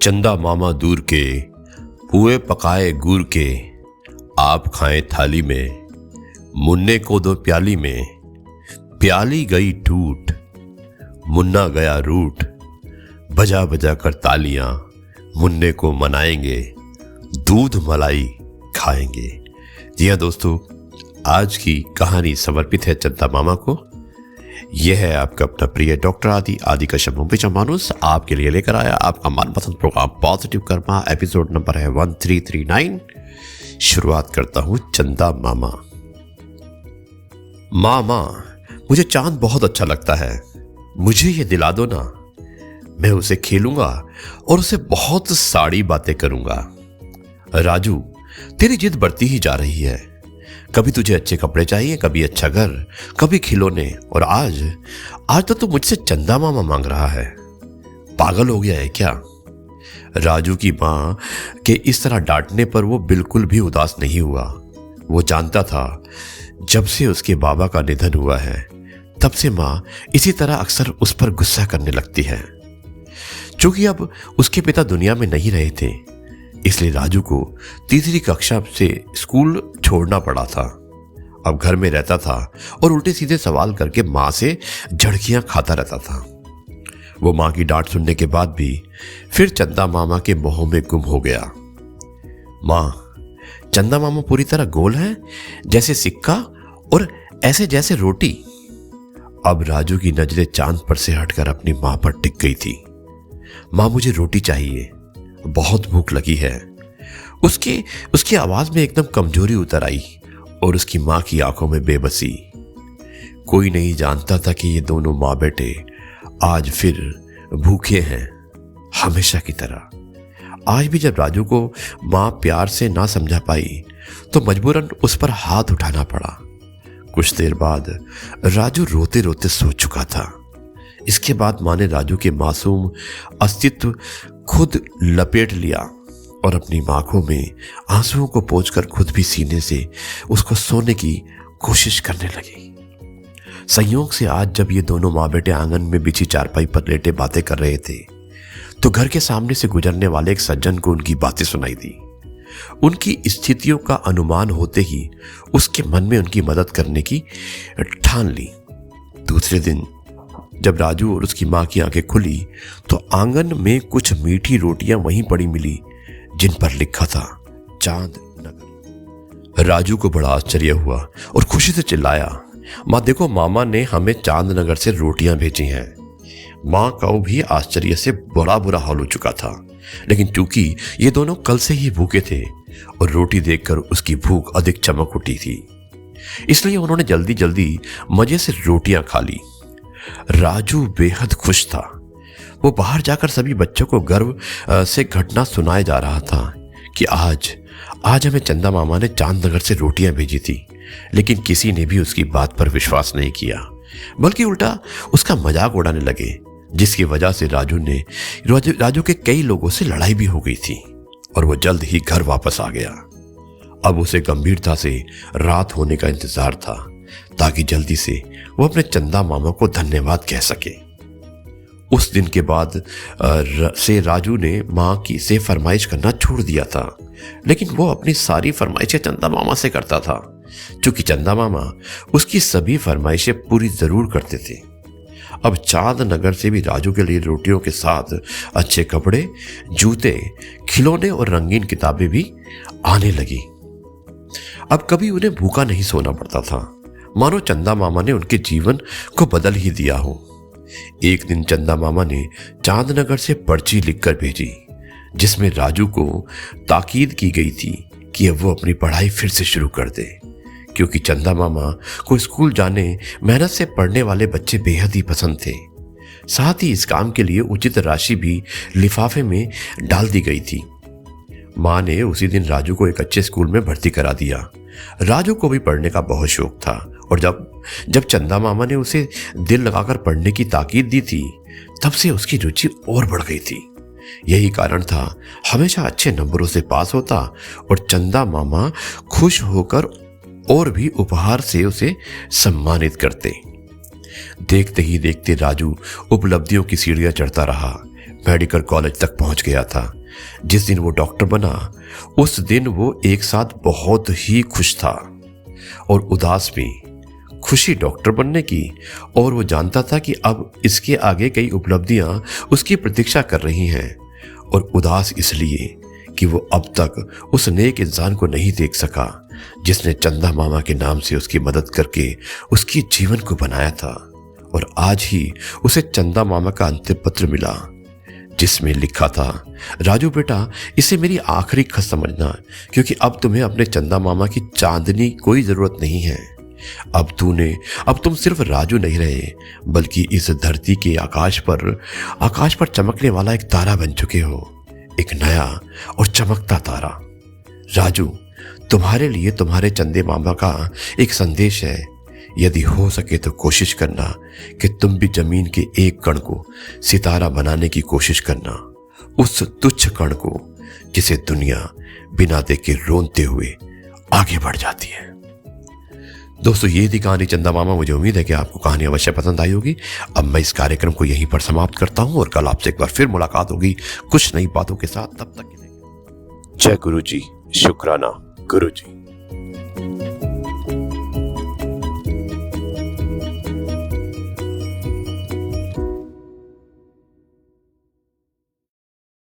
चंदा मामा दूर के, पुए पकाए गुड़ के, आप खाएं थाली में, मुन्ने को दो प्याली में, प्याली गई टूट, मुन्ना गया रूठ, बजा बजा कर तालियां, मुन्ने को मनाएंगे, दूध मलाई खाएंगे। जी हाँ दोस्तों, आज की कहानी समर्पित है चंदा मामा को। यह है आपका अपना प्रिय डॉक्टर आदि का शब्दों मानुस आपके लिए लेकर आया आपका मनपसंद programme positive karma. Episode number है 1339। शुरुआत करता हूं चंदा मामा। मामा, मुझे चांद बहुत अच्छा लगता है, मुझे ये दिला दो ना। मैं उसे खेलूंगा और उसे बहुत सारी बातें करूंगा। राजू, तेरी जिद बढ़ती ही जा रही है। कभी तुझे अच्छे कपड़े चाहिए, कभी अच्छा घर, कभी खिलौने, और आज तो तू मुझसे चंदा मामा मांग रहा है। पागल हो गया है क्या? राजू की मां के इस तरह डांटने पर वो बिल्कुल भी उदास नहीं हुआ। वो जानता था जब से उसके बाबा का निधन हुआ है तब से मां इसी तरह अक्सर उस पर गुस्सा करने लगती है। क्योंकि अब उसके पिता दुनिया में नहीं रहे थे, इसलिए राजू को तीसरी कक्षा से स्कूल छोड़ना पड़ा था। अब घर में रहता था और उल्टे सीधे सवाल करके माँ से झड़कियां खाता रहता था। वो माँ की डांट सुनने के बाद भी फिर चंदा मामा के मोह में गुम हो गया। माँ, चंदा मामा पूरी तरह गोल है जैसे सिक्का और ऐसे जैसे रोटी। अब राजू की नजरें चांद पर से हटकर अपनी माँ पर टिक गई थी। माँ, मुझे रोटी चाहिए, बहुत भूख लगी है। उसकी आवाज में एकदम कमजोरी उतर आई और उसकी मां की आंखों में बेबसी। कोई नहीं जानता था कि ये दोनों माँ बेटे आज फिर भूखे हैं, हमेशा की तरह। आज भी जब राजू को मां प्यार से ना समझा पाई तो मजबूरन उस पर हाथ उठाना पड़ा। कुछ देर बाद राजू रोते रोते सो चुका था। इसके बाद मां ने राजू के मासूम अस्तित्व खुद लपेट लिया और अपनी आंखों में आंसुओं को पोंछकर खुद भी सीने से उसको सोने की कोशिश करने लगी। संयोग से आज जब ये दोनों माँ बेटे आंगन में बिछी चारपाई पर लेटे बातें कर रहे थे तो घर के सामने से गुजरने वाले एक सज्जन को उनकी बातें सुनाई दी। उनकी स्थितियों का अनुमान होते ही उसके मन में उनकी मदद करने की ठान ली। दूसरे दिन जब राजू और उसकी मां की आंखें खुली तो आंगन में कुछ मीठी रोटियां वहीं पड़ी मिली जिन पर लिखा था चांद नगर। राजू को बड़ा आश्चर्य हुआ और खुशी से चिल्लाया, मां देखो, मामा ने हमें चांद नगर से रोटियां भेजी हैं। मां का भी आश्चर्य से बड़ा बुरा हाल हो चुका था, लेकिन चूंकि ये दोनों कल से ही भूखे थे और रोटी देखकर उसकी भूख अधिक चमक उठी थी, इसलिए उन्होंने जल्दी जल्दी मजे से रोटियां खा ली। राजू बेहद खुश था। वो बाहर जाकर सभी बच्चों को गर्व से घटना सुनाए जा रहा था कि आज हमें चंदा मामा ने चांद नगर से रोटियां भेजी थी। लेकिन किसी ने भी उसकी बात पर विश्वास नहीं किया, बल्कि उल्टा उसका मजाक उड़ाने लगे, जिसकी वजह से राजू के कई लोगों से लड़ाई भी हो गई थी और वो जल्द ही घर वापस आ गया। अब उसे गंभीरता से रात होने का इंतजार था ताकि जल्दी से वो अपने चंदा मामा को धन्यवाद कह सके। उस दिन के बाद से राजू ने माँ की से फरमाइश करना छोड़ दिया था, लेकिन वो अपनी सारी फरमाइशें चंदा मामा से करता था, क्योंकि चंदा मामा उसकी सभी फरमाइशें पूरी जरूर करते थे। अब चांद नगर से भी राजू के लिए रोटियों के साथ अच्छे कपड़े, जूते, खिलौने और रंगीन किताबें भी आने लगी। अब कभी उन्हें भूखा नहीं सोना पड़ता था, मानो चंदा मामा ने उनके जीवन को बदल ही दिया हो। एक दिन चंदा मामा ने चांदनगर से पर्ची लिखकर भेजी, जिसमें राजू को ताकीद की गई थी कि अब वो अपनी पढ़ाई फिर से शुरू कर दे, क्योंकि चंदा मामा को स्कूल जाने मेहनत से पढ़ने वाले बच्चे बेहद ही पसंद थे। साथ ही इस काम के लिए उचित राशि भी लिफाफे में डाल दी गई थी। माँ ने उसी दिन राजू को एक अच्छे स्कूल में भर्ती करा दिया। राजू को भी पढ़ने का बहुत शौक था और जब चंदा मामा ने उसे दिल लगाकर पढ़ने की ताकीद दी थी तब से उसकी रुचि और बढ़ गई थी। यही कारण था हमेशा अच्छे नंबरों से पास होता और चंदा मामा खुश होकर और भी उपहार से उसे सम्मानित करते। देखते ही देखते राजू उपलब्धियों की सीढ़ियां चढ़ता रहा। मेडिकल कॉलेज तक पहुंच गया था। जिस दिन वो डॉक्टर बना उस दिन वो एक साथ बहुत ही खुश था और उदास भी। खुशी डॉक्टर बनने की, और वो जानता था कि अब इसके आगे कई उपलब्धियां उसकी प्रतीक्षा कर रही हैं, और उदास इसलिए कि वो अब तक उस नेक इंसान को नहीं देख सका जिसने चंदा मामा के नाम से उसकी मदद करके उसके जीवन को बनाया था। और आज ही उसे चंदा मामा का अंतिम पत्र मिला जिसमें लिखा था, राजू बेटा, इसे मेरी आखिरी खत समझना, क्योंकि अब तुम्हें अपने चंदा मामा की चांदनी कोई जरूरत नहीं है। अब तुम सिर्फ राजू नहीं रहे, बल्कि इस धरती के आकाश पर चमकने वाला एक तारा बन चुके हो, एक नया और चमकता तारा। राजू, तुम्हारे लिए तुम्हारे चंदे मामा का एक संदेश है। यदि हो सके तो कोशिश करना कि तुम भी जमीन के एक कण को सितारा बनाने की कोशिश करना, उस तुच्छ कण को जिसे दुनिया बिना देखे रोनते हुए आगे बढ़ जाती है। दोस्तों, ये थी कहानी चंदा मामा। मुझे उम्मीद है कि आपको कहानी अवश्य पसंद आई होगी। अब मैं इस कार्यक्रम को यहीं पर समाप्त करता हूं और कल आपसे एक बार फिर मुलाकात होगी कुछ नई बातों के साथ। तब तक के लिए जय गुरु जी, शुक्राना गुरु जी।